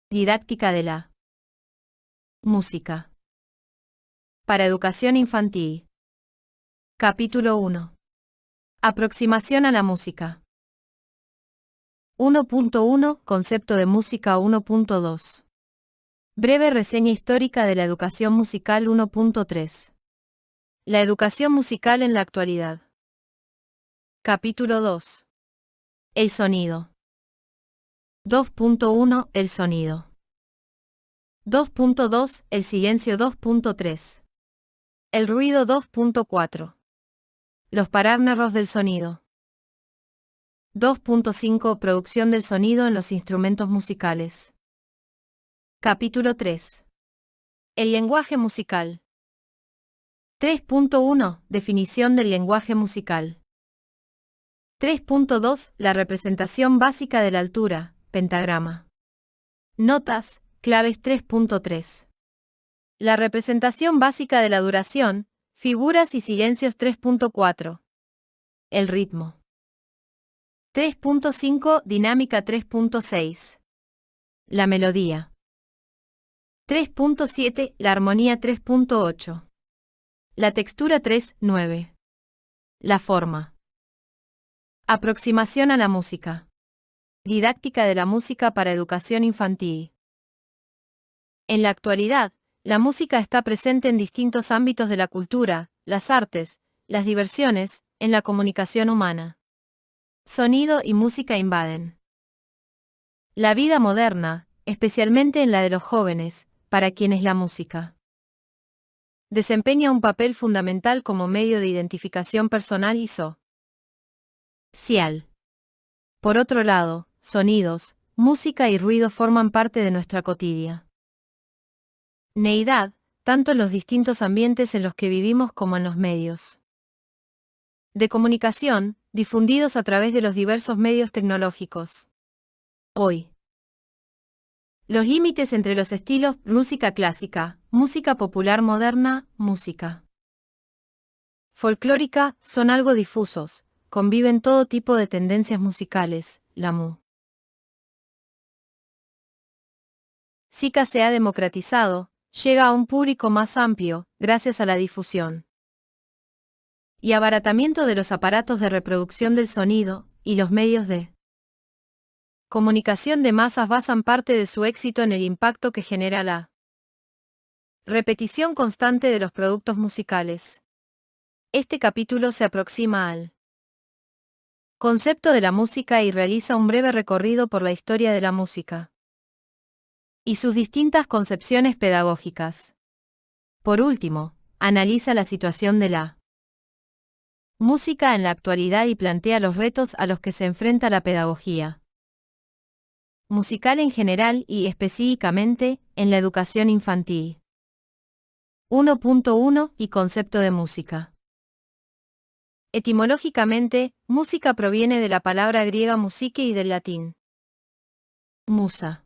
Didáctica de la música. Para educación infantil. Capítulo 1. Aproximación a la música. 1.1 Concepto de música 1.2. Breve reseña histórica de la educación musical 1.3. La educación musical en la actualidad. Capítulo 2. El sonido. 2.1 El sonido. 2.2 El silencio 2.3. El ruido 2.4. Los parámetros del sonido. 2.5 Producción del sonido en los instrumentos musicales. Capítulo 3. El lenguaje musical. 3.1 Definición del lenguaje musical. 3.2 La representación básica de la altura, pentagrama. Notas, claves 3.3. La representación básica de la duración, figuras y silencios 3.4. El ritmo. 3.5 Dinámica 3.6. La melodía. 3.7 La armonía 3.8. La textura 3.9. La forma. Aproximación a la música. Didáctica de la música para educación infantil. En la actualidad, la música está presente en distintos ámbitos de la cultura, las artes, las diversiones, en la comunicación humana. Sonido y música invaden la vida moderna, especialmente en la de los jóvenes, para quienes la música desempeña un papel fundamental como medio de identificación personal y social. Por otro lado, sonidos, música y ruido forman parte de nuestra cotidianidad, tanto en los distintos ambientes en los que vivimos como en los medios de comunicación, difundidos a través de los diversos medios tecnológicos. Hoy, los límites entre los estilos música clásica, música popular moderna, música folclórica son algo difusos, conviven todo tipo de tendencias musicales, la música se ha democratizado, llega a un público más amplio, gracias a la difusión y abaratamiento de los aparatos de reproducción del sonido, y los medios de comunicación de masas basan parte de su éxito en el impacto que genera la repetición constante de los productos musicales. Este capítulo se aproxima al concepto de la música y realiza un breve recorrido por la historia de la música y sus distintas concepciones pedagógicas. Por último, analiza la situación de la música en la actualidad y plantea los retos a los que se enfrenta la pedagogía musical en general y específicamente en la educación infantil. 1.1 y concepto de música. Etimológicamente, música proviene de la palabra griega musique y del latín musa.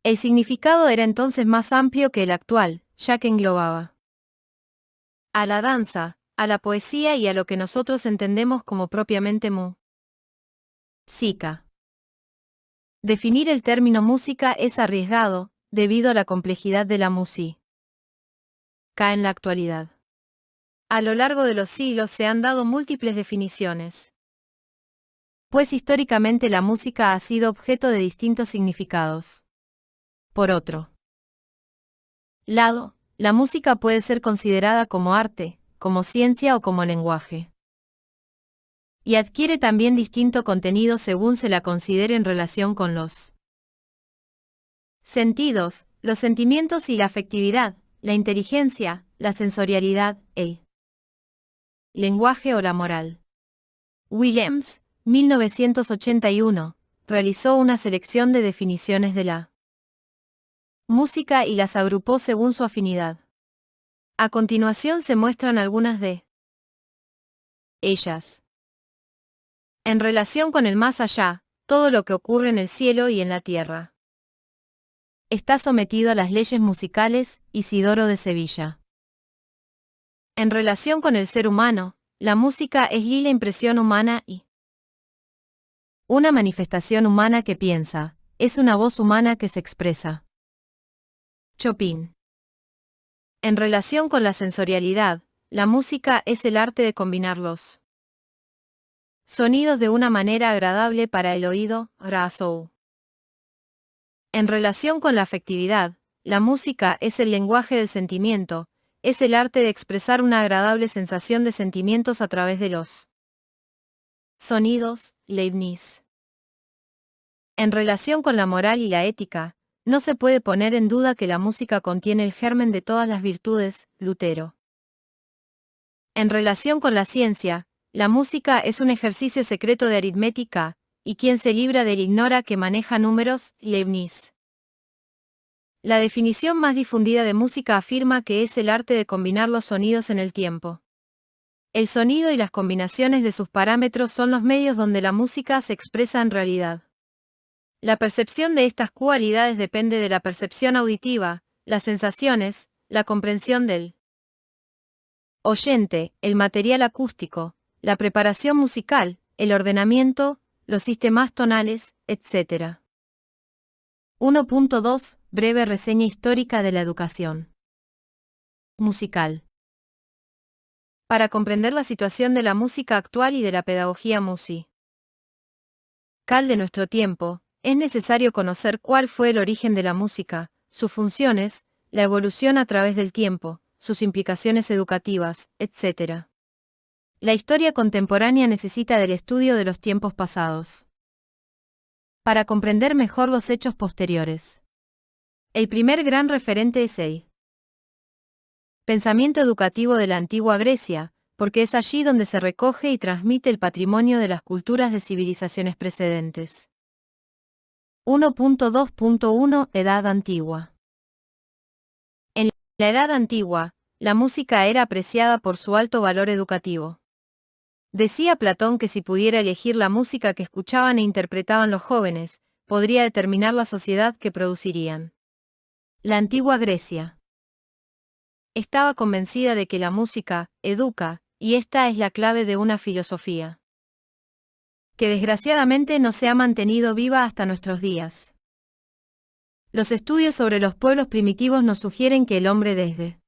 El significado era entonces más amplio que el actual, ya que englobaba a la danza, a la poesía y a lo que nosotros entendemos como propiamente música. Definir el término música es arriesgado, debido a la complejidad de la música en la actualidad. A lo largo de los siglos se han dado múltiples definiciones, pues históricamente la música ha sido objeto de distintos significados. Por otro lado, la música puede ser considerada como arte, como ciencia o como lenguaje, y adquiere también distinto contenido según se la considere en relación con los sentidos, los sentimientos y la afectividad, la inteligencia, la sensorialidad, el lenguaje o la moral. Williams, 1981, realizó una selección de definiciones de la música y las agrupó según su afinidad. A continuación se muestran algunas de ellas. En relación con el más allá, todo lo que ocurre en el cielo y en la tierra está sometido a las leyes musicales, Isidoro de Sevilla. En relación con el ser humano, la música es la impresión humana y una manifestación humana que piensa, es una voz humana que se expresa. Chopin. En relación con la sensorialidad, la música es el arte de combinar los sonidos de una manera agradable para el oído, razou. En relación con la afectividad, la música es el lenguaje del sentimiento, es el arte de expresar una agradable sensación de sentimientos a través de los sonidos, Leibniz. En relación con la moral y la ética, no se puede poner en duda que la música contiene el germen de todas las virtudes, Lutero. En relación con la ciencia, la música es un ejercicio secreto de aritmética, y quien se libra de él ignora que maneja números, Leibniz. La definición más difundida de música afirma que es el arte de combinar los sonidos en el tiempo. El sonido y las combinaciones de sus parámetros son los medios donde la música se expresa en realidad. La percepción de estas cualidades depende de la percepción auditiva, las sensaciones, la comprensión del oyente, el material acústico, la preparación musical, el ordenamiento, los sistemas tonales, etc. 1.2 Breve reseña histórica de la educación musical. Para comprender la situación de la música actual y de la pedagogía musical de nuestro tiempo, es necesario conocer cuál fue el origen de la música, sus funciones, la evolución a través del tiempo, sus implicaciones educativas, etc. La historia contemporánea necesita del estudio de los tiempos pasados para comprender mejor los hechos posteriores. El primer gran referente es el pensamiento educativo de la antigua Grecia, porque es allí donde se recoge y transmite el patrimonio de las culturas de civilizaciones precedentes. 1.2.1 Edad Antigua. En la Edad Antigua, la música era apreciada por su alto valor educativo. Decía Platón que si pudiera elegir la música que escuchaban e interpretaban los jóvenes, podría determinar la sociedad que producirían. La antigua Grecia estaba convencida de que la música educa, y esta es la clave de una filosofía que desgraciadamente no se ha mantenido viva hasta nuestros días. Los estudios sobre los pueblos primitivos nos sugieren que el hombre desde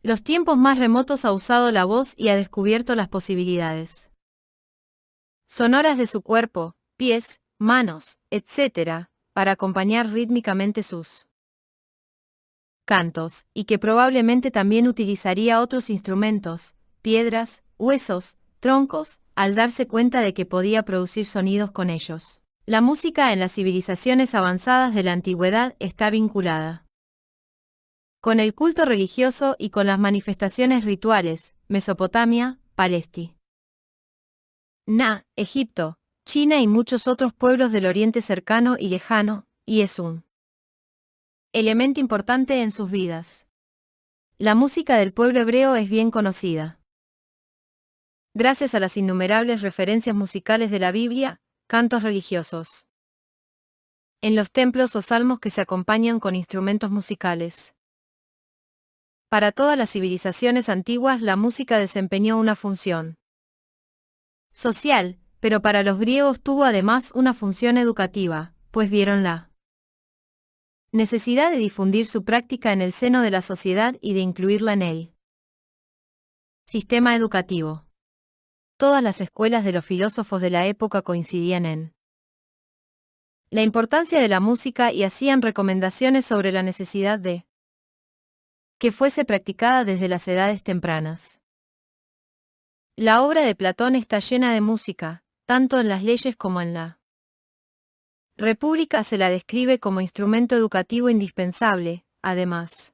los tiempos más remotos ha usado la voz y ha descubierto las posibilidades sonoras de su cuerpo, pies, manos, etc., para acompañar rítmicamente sus cantos, y que probablemente también utilizaría otros instrumentos, piedras, huesos, troncos, al darse cuenta de que podía producir sonidos con ellos. La música en las civilizaciones avanzadas de la antigüedad está vinculada con el culto religioso y con las manifestaciones rituales, Mesopotamia, Palestina, Egipto, China y muchos otros pueblos del Oriente cercano y lejano, y es un elemento importante en sus vidas. La música del pueblo hebreo es bien conocida gracias a las innumerables referencias musicales de la Biblia, cantos religiosos en los templos o salmos que se acompañan con instrumentos musicales. Para todas las civilizaciones antiguas la música desempeñó una función social, pero para los griegos tuvo además una función educativa, pues vieron la necesidad de difundir su práctica en el seno de la sociedad y de incluirla en el sistema educativo. Todas las escuelas de los filósofos de la época coincidían en la importancia de la música y hacían recomendaciones sobre la necesidad de que fuese practicada desde las edades tempranas. La obra de Platón está llena de música, tanto en las leyes como en la República se la describe como instrumento educativo indispensable, además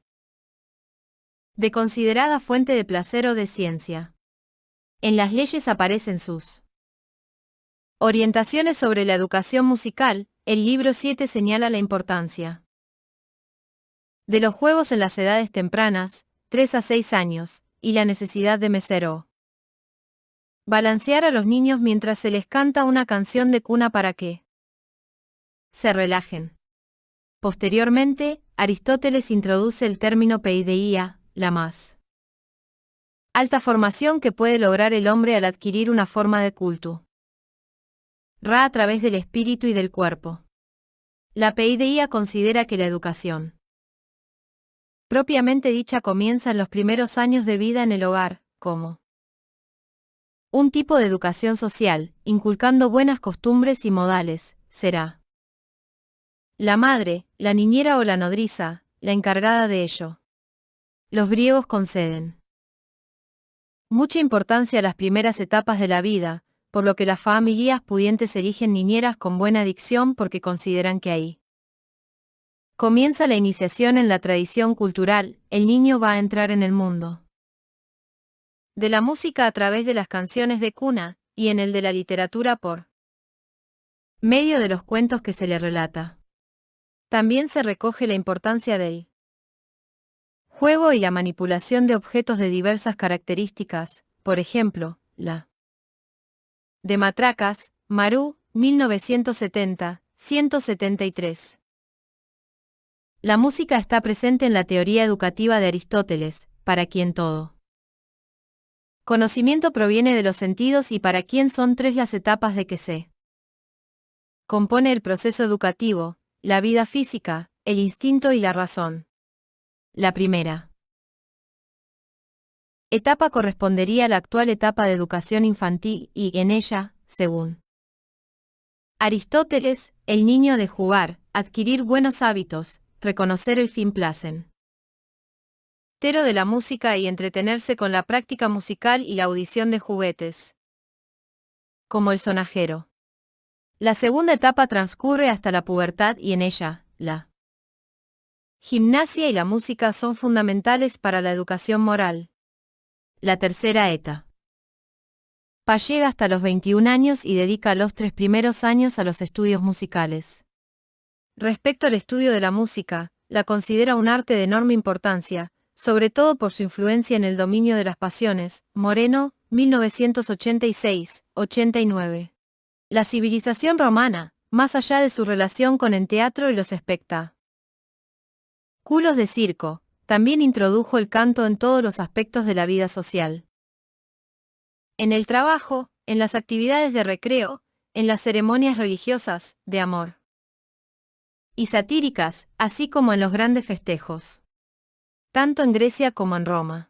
de considerada fuente de placer o de ciencia. En las leyes aparecen sus orientaciones sobre la educación musical. El libro 7 señala la importancia de los juegos en las edades tempranas, 3 a 6 años, y la necesidad de mesero balancear a los niños mientras se les canta una canción de cuna para que se relajen. Posteriormente, Aristóteles introduce el término paideia, la más alta formación que puede lograr el hombre al adquirir una forma de culto a través del espíritu y del cuerpo. La PIDIA considera que la educación propiamente dicha comienza en los primeros años de vida en el hogar, como un tipo de educación social, inculcando buenas costumbres y modales, será la madre, la niñera o la nodriza, la encargada de ello. Los griegos conceden mucha importancia a las primeras etapas de la vida, por lo que las familias pudientes eligen niñeras con buena dicción porque consideran que ahí comienza la iniciación en la tradición cultural, el niño va a entrar en el mundo de la música a través de las canciones de cuna, y en el de la literatura por medio de los cuentos que se le relata. También se recoge la importancia del juego y la manipulación de objetos de diversas características, por ejemplo, la de matracas, Marú, 1970, 173. La música está presente en la teoría educativa de Aristóteles, para quien todo conocimiento proviene de los sentidos y para quien son tres las etapas de que se compone el proceso educativo, la vida física, el instinto y la razón. La primera etapa correspondería a la actual etapa de educación infantil y, en ella, según Aristóteles, el niño ha de jugar, adquirir buenos hábitos, reconocer el fin placentero de la música y entretenerse con la práctica musical y la audición de juguetes, como el sonajero. La segunda etapa transcurre hasta la pubertad y en ella, la gimnasia y la música son fundamentales para la educación moral. La tercera etapa llega hasta los 21 años y dedica los 3 primeros años a los estudios musicales. Respecto al estudio de la música, la considera un arte de enorme importancia, sobre todo por su influencia en el dominio de las pasiones. Moreno, 1986-89. La civilización romana, más allá de su relación con el teatro y los espectáculos de circo, también introdujo el canto en todos los aspectos de la vida social. En el trabajo, en las actividades de recreo, en las ceremonias religiosas, de amor y satíricas, así como en los grandes festejos, tanto en Grecia como en Roma.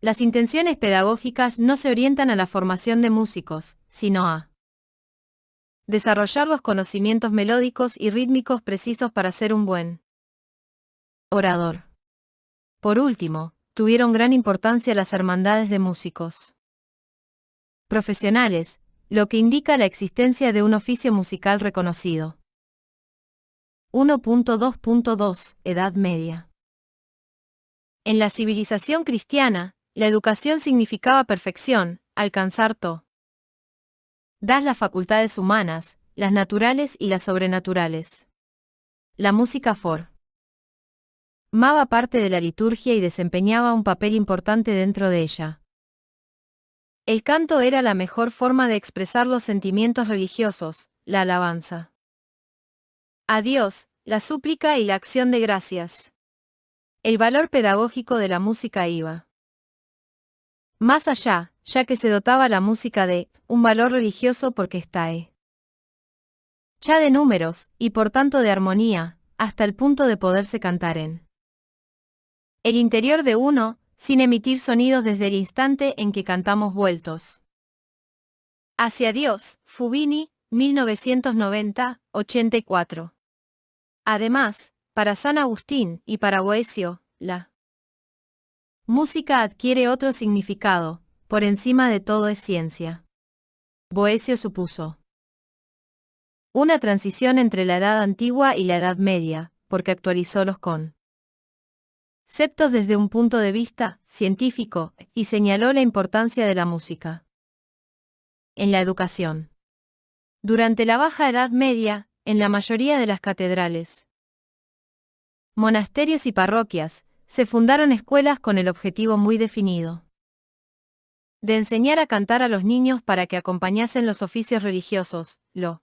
Las intenciones pedagógicas no se orientan a la formación de músicos, sino a desarrollar los conocimientos melódicos y rítmicos precisos para ser un buen orador. Por último, tuvieron gran importancia las hermandades de músicos profesionales, lo que indica la existencia de un oficio musical reconocido. 1.2.2 Edad Media. En la civilización cristiana, la educación significaba perfección, alcanzar todas las facultades humanas, las naturales y las sobrenaturales. La música formaba parte de la liturgia y desempeñaba un papel importante dentro de ella. El canto era la mejor forma de expresar los sentimientos religiosos, la alabanza a Dios, la súplica y la acción de gracias. El valor pedagógico de la música iba más allá, ya que se dotaba la música de un valor religioso porque está hecha de números, y por tanto de armonía, hasta el punto de poderse cantar en el interior de uno, sin emitir sonidos desde el instante en que cantamos vueltos hacia Dios. Fubini, 1990, 84. Además, para San Agustín y para Boecio, la música adquiere otro significado, por encima de todo es ciencia. Boecio supuso una transición entre la Edad Antigua y la Edad Media, porque actualizó los conceptos desde un punto de vista científico, y señaló la importancia de la música en la educación. Durante la Baja Edad Media, en la mayoría de las catedrales, monasterios y parroquias, se fundaron escuelas con el objetivo muy definido de enseñar a cantar a los niños para que acompañasen los oficios religiosos, lo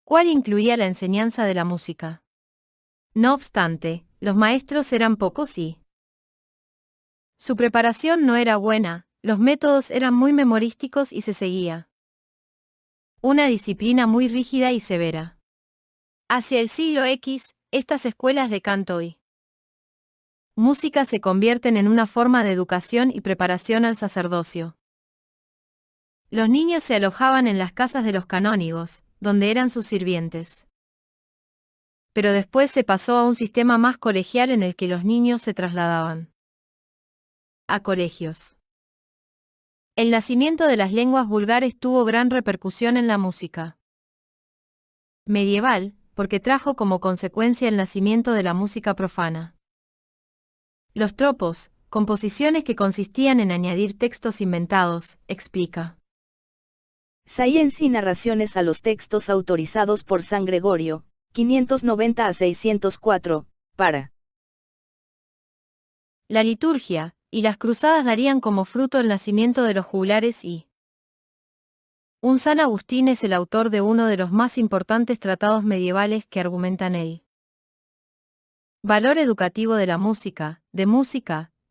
cual incluía la enseñanza de la música. No obstante, los maestros eran pocos y su preparación no era buena, los métodos eran muy memorísticos y se seguía una disciplina muy rígida y severa. Hacia el siglo X, estas escuelas de canto y música se convierten en una forma de educación y preparación al sacerdocio. Los niños se alojaban en las casas de los canónigos, donde eran sus sirvientes. Pero después se pasó a un sistema más colegial en el que los niños se trasladaban a colegios. El nacimiento de las lenguas vulgares tuvo gran repercusión en la música medieval, porque trajo como consecuencia el nacimiento de la música profana. Los tropos, composiciones que consistían en añadir textos inventados, explica. Science y narraciones a los textos autorizados por San Gregorio, 590 a 604, para la liturgia, y las cruzadas darían como fruto el nacimiento de los juglares y un San Agustín es el autor de uno de los más importantes tratados medievales que argumentan el valor educativo de la música,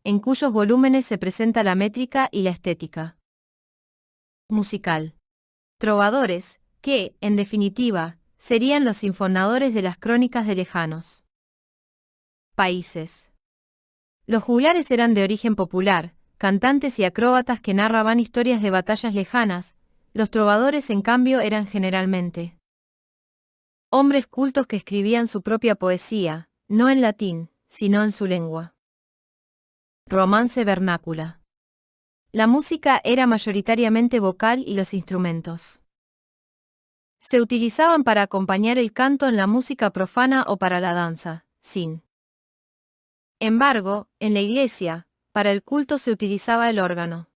en cuyos volúmenes se presenta la métrica y la estética musical. Trovadores, que, en definitiva, serían los sinfonadores de las crónicas de lejanos países. Los juglares eran de origen popular, cantantes y acróbatas que narraban historias de batallas lejanas. Los trovadores, en cambio, eran generalmente hombres cultos que escribían su propia poesía, no en latín, sino en su lengua romance vernácula. La música era mayoritariamente vocal y los instrumentos se utilizaban para acompañar el canto en la música profana o para la danza. Sin embargo, en la iglesia, para el culto se utilizaba el órgano,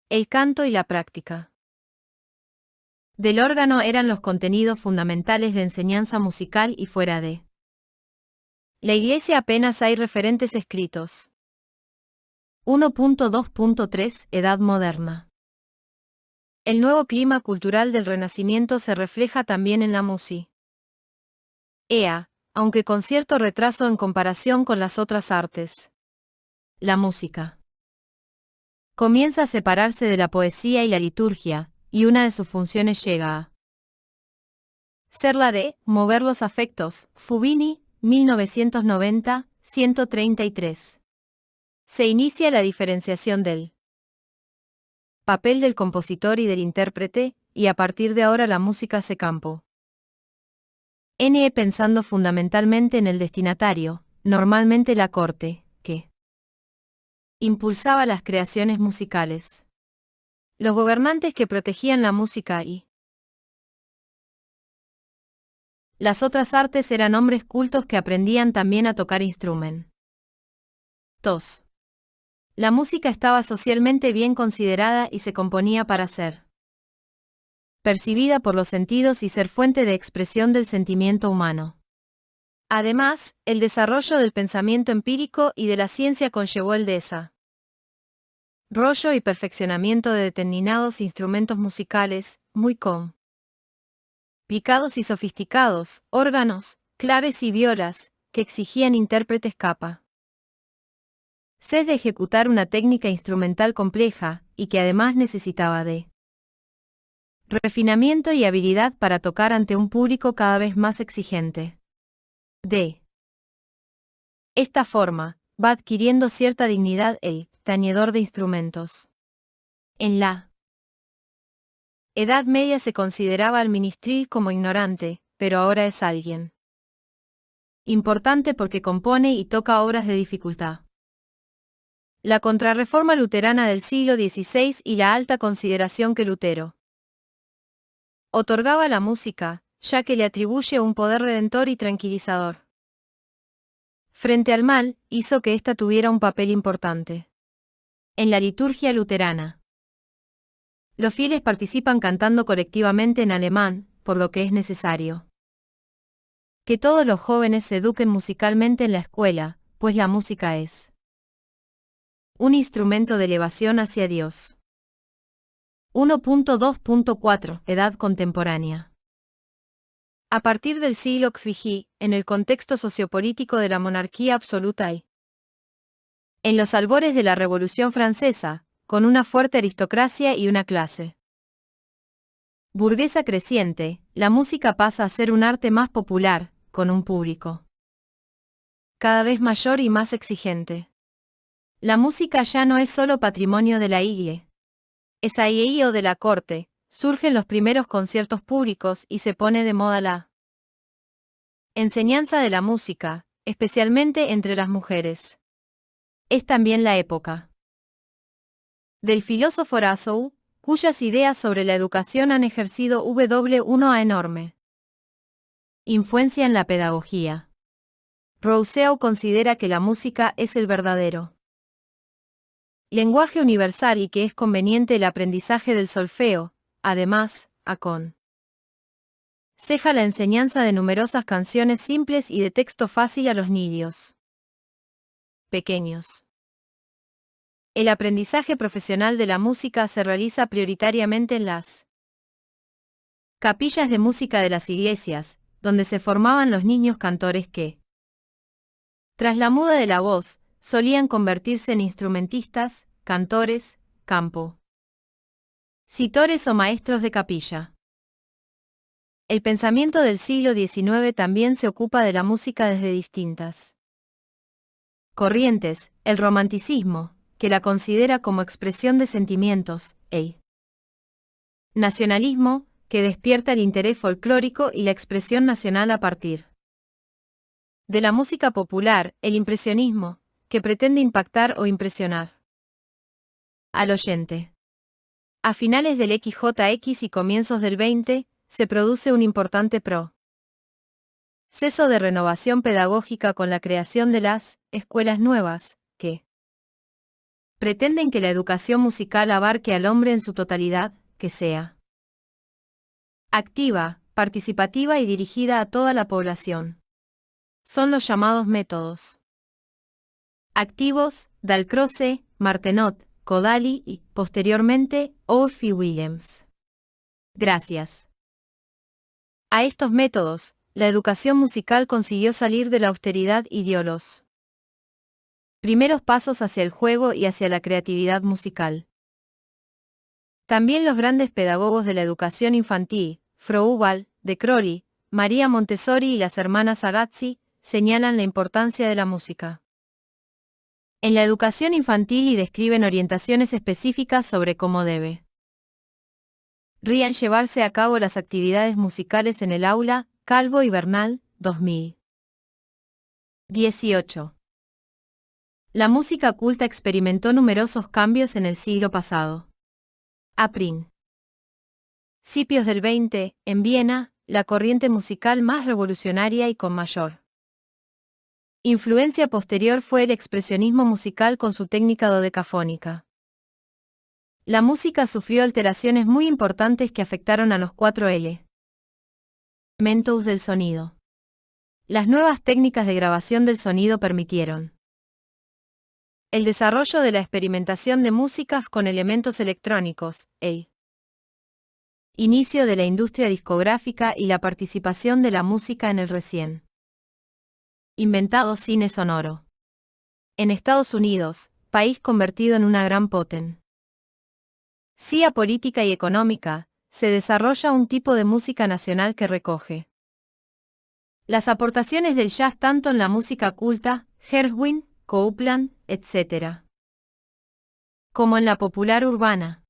el canto y la práctica del órgano eran los contenidos fundamentales de enseñanza musical y fuera de la iglesia apenas hay referentes escritos. 1.2.3 Edad moderna. El nuevo clima cultural del Renacimiento se refleja también en la música, aunque con cierto retraso en comparación con las otras artes. La música comienza a separarse de la poesía y la liturgia, y una de sus funciones llega a ser la de mover los afectos. Fubini, 1990, 133. Se inicia la diferenciación del papel del compositor y del intérprete, y a partir de ahora la música se campo pensando fundamentalmente en el destinatario, normalmente la corte, que impulsaba las creaciones musicales. Los gobernantes que protegían la música y las otras artes eran hombres cultos que aprendían también a tocar instrumentos. La música estaba socialmente bien considerada y se componía para ser percibida por los sentidos y ser fuente de expresión del sentimiento humano. Además, el desarrollo del pensamiento empírico y de la ciencia conllevó el desarrollo y perfeccionamiento de determinados instrumentos musicales, muy complicados y sofisticados, órganos, claves y violas, que exigían intérpretes capaces de ejecutar una técnica instrumental compleja, y que además necesitaba de refinamiento y habilidad para tocar ante un público cada vez más exigente. De esta forma, va adquiriendo cierta dignidad el tañedor de instrumentos. En la Edad Media se consideraba al ministril como ignorante, pero ahora es alguien importante porque compone y toca obras de dificultad. La Contrarreforma luterana del siglo XVI y la alta consideración que Lutero otorgaba a la música, ya que le atribuye un poder redentor y tranquilizador frente al mal, hizo que ésta tuviera un papel importante en la liturgia luterana. Los fieles participan cantando colectivamente en alemán, por lo que es necesario que todos los jóvenes se eduquen musicalmente en la escuela, pues la música es un instrumento de elevación hacia Dios. 1.2.4 Edad contemporánea. A partir del siglo XVI, en el contexto sociopolítico de la monarquía absoluta y en los albores de la Revolución Francesa, con una fuerte aristocracia y una clase Burguesa creciente, la música pasa a ser un arte más popular, con un público cada vez mayor y más exigente. La música ya no es solo patrimonio de la iglesia. Es ahí o de la corte, surgen los primeros conciertos públicos y se pone de moda la enseñanza de la música, especialmente entre las mujeres. Es también la época del filósofo Rousseau, cuyas ideas sobre la educación han ejercido una enorme influencia en la pedagogía. Rousseau considera que la música es el verdadero lenguaje universal y que es conveniente el aprendizaje del solfeo, además, aconseja la enseñanza de numerosas canciones simples y de texto fácil a los niños pequeños. El aprendizaje profesional de la música se realiza prioritariamente en las capillas de música de las iglesias, donde se formaban los niños cantores que, tras la muda de la voz, solían convertirse en instrumentistas, cantores, compositores o maestros de capilla. El pensamiento del siglo XIX también se ocupa de la música desde distintas corrientes, el romanticismo, que la considera como expresión de sentimientos, el nacionalismo, que despierta el interés folclórico y la expresión nacional a partir de la música popular, el impresionismo, que pretende impactar o impresionar al oyente. A finales del XJX y comienzos del XX, se produce un importante proceso de renovación pedagógica con la creación de las escuelas nuevas, que pretenden que la educación musical abarque al hombre en su totalidad, que sea activa, participativa y dirigida a toda la población. Son los llamados métodos activos, Dalcroze, Martenot, Kodaly y, posteriormente, Orff y Williams. Gracias a estos métodos, la educación musical consiguió salir de la austeridad y dio los primeros pasos hacia el juego y hacia la creatividad musical. También los grandes pedagogos de la educación infantil, Froebel, De Crowley, María Montessori y las hermanas Agazzi, señalan la importancia de la música en la educación infantil y describen orientaciones específicas sobre cómo deben llevarse a cabo las actividades musicales en el aula. Calvo y Bernal, 2018. La música culta experimentó numerosos cambios en el siglo pasado. A principios del 20, en Viena, la corriente musical más revolucionaria y con mayor influencia posterior fue el expresionismo musical con su técnica dodecafónica. La música sufrió alteraciones muy importantes que afectaron a los 4 elementos del sonido. Las nuevas técnicas de grabación del sonido permitieron el desarrollo de la experimentación de músicas con elementos electrónicos, el inicio de la industria discográfica y la participación de la música en el recién inventado cine sonoro. En Estados Unidos, país convertido en una gran potencia política y económica, se desarrolla un tipo de música nacional que recoge las aportaciones del jazz tanto en la música culta, Gershwin, Copland, etc., como en la popular urbana.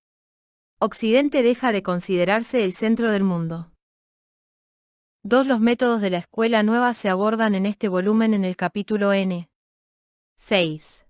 Occidente deja de considerarse el centro del mundo. Los métodos de la escuela nueva se abordan en este volumen en el capítulo N. 6.